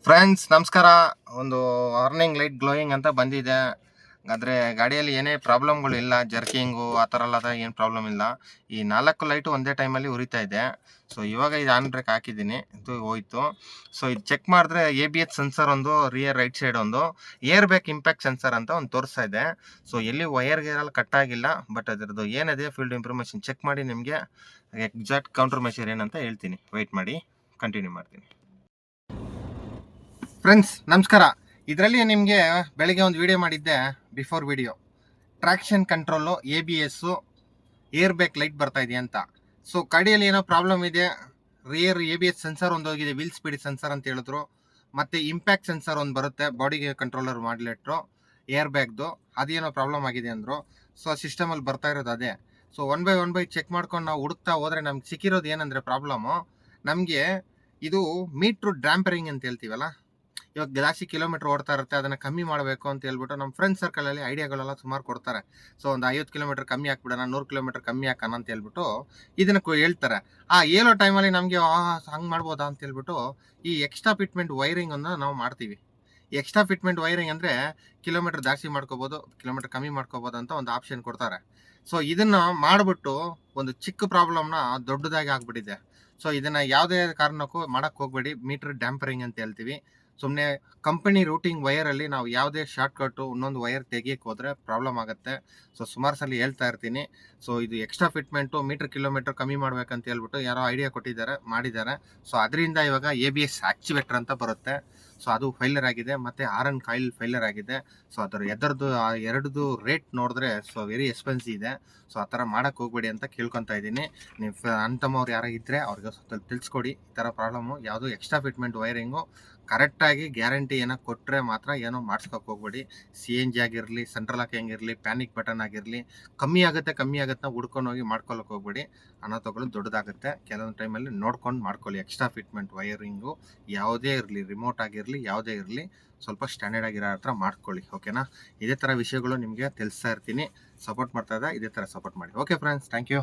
Friends ನಮಸ್ಕಾರ. ಒಂದು warning light glowing ಅಂತ ಬಂದಿದೆ. ಆದರೆ ಗಾಡಿಯಲ್ಲಿ ಏನೇ ಪ್ರಾಬ್ಲಮ್ಗಳು ಇಲ್ಲ, ಜರ್ಕಿಂಗು ಆ ಥರ ಎಲ್ಲ ಏನು ಪ್ರಾಬ್ಲಮ್ ಇಲ್ಲ. ಈ 4 ಲೈಟು ಒಂದೇ ಟೈಮಲ್ಲಿ ಉರಿತಾ ಇದೆ. ಸೊ ಇವಾಗ ಇದು ಆನ್ ಬ್ರೇಕ್ ಹಾಕಿದ್ದೀನಿ, ಇದು ಹೋಯ್ತು. ಸೊ ಇದು ಚೆಕ್ ಮಾಡಿದ್ರೆ ABS ಸೆನ್ಸರ್ ಒಂದು, ರಿಯರ್ ರೈಟ್ ಸೈಡ್ ಒಂದು, ಏರ್ ಬ್ಯಾಗ್ ಇಂಪ್ಯಾಕ್ಟ್ ಸೆನ್ಸರ್ ಅಂತ ಒಂದು ತೋರಿಸ್ತಾ ಇದೆ. ಸೊ ಎಲ್ಲಿ ವೈರ್ ಗೇರೆಲ್ಲ ಕಟ್ ಆಗಿಲ್ಲ, ಬಟ್ ಅದರದ್ದು ಏನಿದೆ ಫೀಲ್ಡ್ ಇನ್ಫಾರ್ಮೇಷನ್ ಚೆಕ್ ಮಾಡಿ ನಿಮಗೆ ಎಕ್ಸಾಕ್ಟ್ ಕೌಂಟರ್ ಮೆಷರ್ ಏನಂತ ಹೇಳ್ತೀನಿ. ವೆಯ್ಟ್ ಮಾಡಿ, ಕಂಟಿನ್ಯೂ ಮಾಡ್ತೀನಿ. ಫ್ರೆಂಡ್ಸ್ ನಮಸ್ಕಾರ. ಇದರಲ್ಲಿ ನಿಮಗೆ ಬೆಳಗ್ಗೆ ಒಂದು ವಿಡಿಯೋ ಮಾಡಿದ್ದೆ, before video traction control, ABS, air bag light ಬರ್ತಾ ಇದೆ ಅಂತ. ಸೊ ಗಾಡಿಯಲ್ಲಿ ಏನೋ ಪ್ರಾಬ್ಲಮ್ ಇದೆ. ರಿಯರ್ ABS ಸೆನ್ಸರ್ ಒಂದು ಹೋಗಿದೆ, ವೀಲ್ ಸ್ಪೀಡ್ ಸೆನ್ಸರ್ ಅಂತ ಹೇಳಿದ್ರು. ಮತ್ತು ಇಂಪ್ಯಾಕ್ಟ್ ಸೆನ್ಸರ್ ಒಂದು ಬರುತ್ತೆ, ಬಾಡಿಗೆ ಕಂಟ್ರೋಲರ್ ಮಾಡ್ಲೆಟ್ರು ಏರ್ ಬ್ಯಾಗ್ದು, ಅದೇನೋ ಪ್ರಾಬ್ಲಮ್ ಆಗಿದೆ ಅಂದರು. ಸೊ ಸಿಸ್ಟಮಲ್ಲಿ ಬರ್ತಾ ಇರೋದು ಅದೇ. ಸೊ ಒನ್ ಬೈ ಚೆಕ್ ಮಾಡ್ಕೊಂಡು ನಾವು ಹುಡುಕ್ತಾ ಹೋದರೆ ನಮ್ಗೆ ಸಿಕ್ಕಿರೋದು ಏನಂದರೆ ಪ್ರಾಬ್ಲಮ್ಮು, ನಮಗೆ ಇದು ಮೀಟ್ರು ಡ್ಯಾಂಪರಿಂಗ್ ಅಂತ ಹೇಳ್ತೀವಲ್ಲ. ಇವಾಗ ಜಾಸ್ತಿ ಕಿಲೋಮೀಟರ್ ಓಡ್ತಾ ಇರುತ್ತೆ, ಅದನ್ನು ಕಮ್ಮಿ ಮಾಡಬೇಕು ಅಂತ ಹೇಳ್ಬಿಟ್ಟು ನಮ್ಮ ಫ್ರೆಂಡ್ ಸರ್ಕಲಲ್ಲಿ ಐಡಿಯಾಗಳೆಲ್ಲ ಸುಮಾರು ಕೊಡ್ತಾರೆ. ಸೊ ಒಂದು 50 ಕಿಲೋಮೀಟರ್ ಕಮ್ಮಿ ಹಾಕ್ಬಿಡೋಣ, 100 ಕಿಲೋಮೀಟರ್ ಕಮ್ಮಿ ಹಾಕೋಣ ಅಂತ ಹೇಳ್ಬಿಟ್ಟು ಇದನ್ನು ಹೇಳ್ತಾರೆ. ಹೇಳೋ ಟೈಮಲ್ಲಿ ನಮಗೆ ಹಂಗೆ ಮಾಡ್ಬೋದಾ ಅಂತ ಹೇಳ್ಬಿಟ್ಟು ಈ ಎಕ್ಸ್ಟ್ರಾ ಫಿಟ್ಮೆಂಟ್ ವೈರಿಂಗನ್ನು ನಾವು ಮಾಡ್ತೀವಿ. ಎಕ್ಸ್ಟ್ರಾ ಫಿಟ್ಮೆಂಟ್ ವೈರಿಂಗ್ ಅಂದರೆ ಕಿಲೋಮೀಟರ್ ಜಾಸ್ತಿ ಮಾಡ್ಕೋಬೋದು, ಕಿಲೋಮೀಟರ್ ಕಮ್ಮಿ ಮಾಡ್ಕೋಬೋದು ಅಂತ ಒಂದು ಆಪ್ಷನ್ ಕೊಡ್ತಾರೆ. ಸೊ ಇದನ್ನು ಮಾಡಿಬಿಟ್ಟು ಒಂದು ಚಿಕ್ಕ ಪ್ರಾಬ್ಲಮ್ನ ದೊಡ್ಡದಾಗಿ ಆಗ್ಬಿಟ್ಟಿದೆ. ಸೊ ಇದನ್ನು ಯಾವುದೇ ಕಾರಣಕ್ಕೂ ಮಾಡೋಕ್ಕೆ ಹೋಗ್ಬೇಡಿ. ಮೀಟರ್ ಡ್ಯಾಂಪರಿಂಗ್ ಅಂತ ಹೇಳ್ತೀವಿ. ಸುಮ್ಮನೆ ಕಂಪನಿ ರೂಟಿಂಗ್ ವೈರಲ್ಲಿ ನಾವು ಯಾವುದೇ ಶಾರ್ಟ್ಕಟ್ಟು ಇನ್ನೊಂದು ವೈರ್ ತೆಗಿಯಕ್ಕೆ ಹೋದರೆ ಪ್ರಾಬ್ಲಮ್ ಆಗುತ್ತೆ. ಸೊ ಸುಮಾರು ಸಲ ಹೇಳ್ತಾ ಇರ್ತೀನಿ. ಸೊ ಇದು ಎಕ್ಸ್ಟ್ರಾ ಫಿಟ್ಮೆಂಟು ಕಿಲೋಮೀಟರ್ ಕಮ್ಮಿ ಮಾಡ್ಬೇಕಂತ ಹೇಳ್ಬಿಟ್ಟು ಯಾರೋ ಐಡಿಯಾ ಕೊಟ್ಟಿದ್ದಾರೆ, ಮಾಡಿದ್ದಾರೆ. ಸೊ ಅದರಿಂದ ಇವಾಗ ABS ಆಕ್ಟಿವೇಟರ್ ಅಂತ ಬರುತ್ತೆ. ಸೊ ಅದು ಫೈಲರ್ ಆಗಿದೆ, ಮತ್ತು ಆರನ್ ಕಾಯಿಲ್ ಫೈಲರ್ ಆಗಿದೆ. ಸೊ ಅದರ ಎರಡದು ರೇಟ್ ನೋಡಿದ್ರೆ ಸೊ ವೆರಿ ಎಕ್ಸ್ಪೆನ್ಸಿವ್ ಇದೆ. ಸೊ ಆ ಥರ ಮಾಡೋಕ್ಕೆ ಹೋಗ್ಬೇಡಿ ಅಂತ ಕೇಳ್ಕೊತಾ ಇದ್ದೀನಿ. ನೀವು ಅಂತಮ್ಮವ್ರು ಯಾರೋ ಇದ್ದರೆ ಅವ್ರಿಗೆ ಸ್ವಲ್ಪ ತಿಳಿಸ್ಕೊಡಿ. ಈ ಥರ ಪ್ರಾಬ್ಲಮ್ಮು ಯಾವುದು ಎಕ್ಸ್ಟ್ರಾ ಫಿಟ್ಮೆಂಟ್ ವೈರಿಂಗು ಕರೆಕ್ಟಾಗಿ ಗ್ಯಾರಂಟಿ ಏನೋ ಕೊಟ್ಟರೆ ಮಾತ್ರ ಏನೋ ಮಾಡಿಸ್ಕೊಕ್ಕೆ ಹೋಗ್ಬೇಡಿ. CNG ಆಗಿರಲಿ, ಸೆಂಟ್ರಲ್ ಲಾಕಿಂಗ್ ಇರಲಿ, ಪ್ಯಾನಿಕ್ ಬಟನ್ ಆಗಿರಲಿ, ಕಮ್ಮಿ ಆಗುತ್ತೆ ಹುಡ್ಕೊಂಡು ಹೋಗಿ ಮಾಡ್ಕೊಳ್ಳೋಕೆ ಹೋಗ್ಬೇಡಿ. ಹಣ ತಗೊಳ್ಳೋದು ದೊಡ್ಡದಾಗುತ್ತೆ. ಕೆಲವೊಂದು ಟೈಮಲ್ಲಿ ನೋಡ್ಕೊಂಡು ಮಾಡ್ಕೊಳ್ಳಿ. ಎಕ್ಸ್ಟ್ರಾ ಫಿಟ್ಮೆಂಟ್ ವೈರಿಂಗು ಯಾವುದೇ ಇರಲಿ, ರಿಮೋಟ್ ಆಗಿರಲಿ, ಯಾವುದೇ ಇರಲಿ, ಸ್ವಲ್ಪ ಸ್ಟ್ಯಾಂಡರ್ಡ್ ಆಗಿರೋ ಹತ್ರ ಮಾಡ್ಕೊಳ್ಳಿ. ಓಕೆನಾ? ಇದೇ ಥರ ವಿಷಯಗಳು ನಿಮಗೆ ತಿಳಿಸ್ತಾ ಇರ್ತೀನಿ. ಸಪೋರ್ಟ್ ಮಾಡ್ತಾ ಇದ್ದೆ, ಇದೇ ಥರ ಸಪೋರ್ಟ್ ಮಾಡಿ. Okay friends, thank you.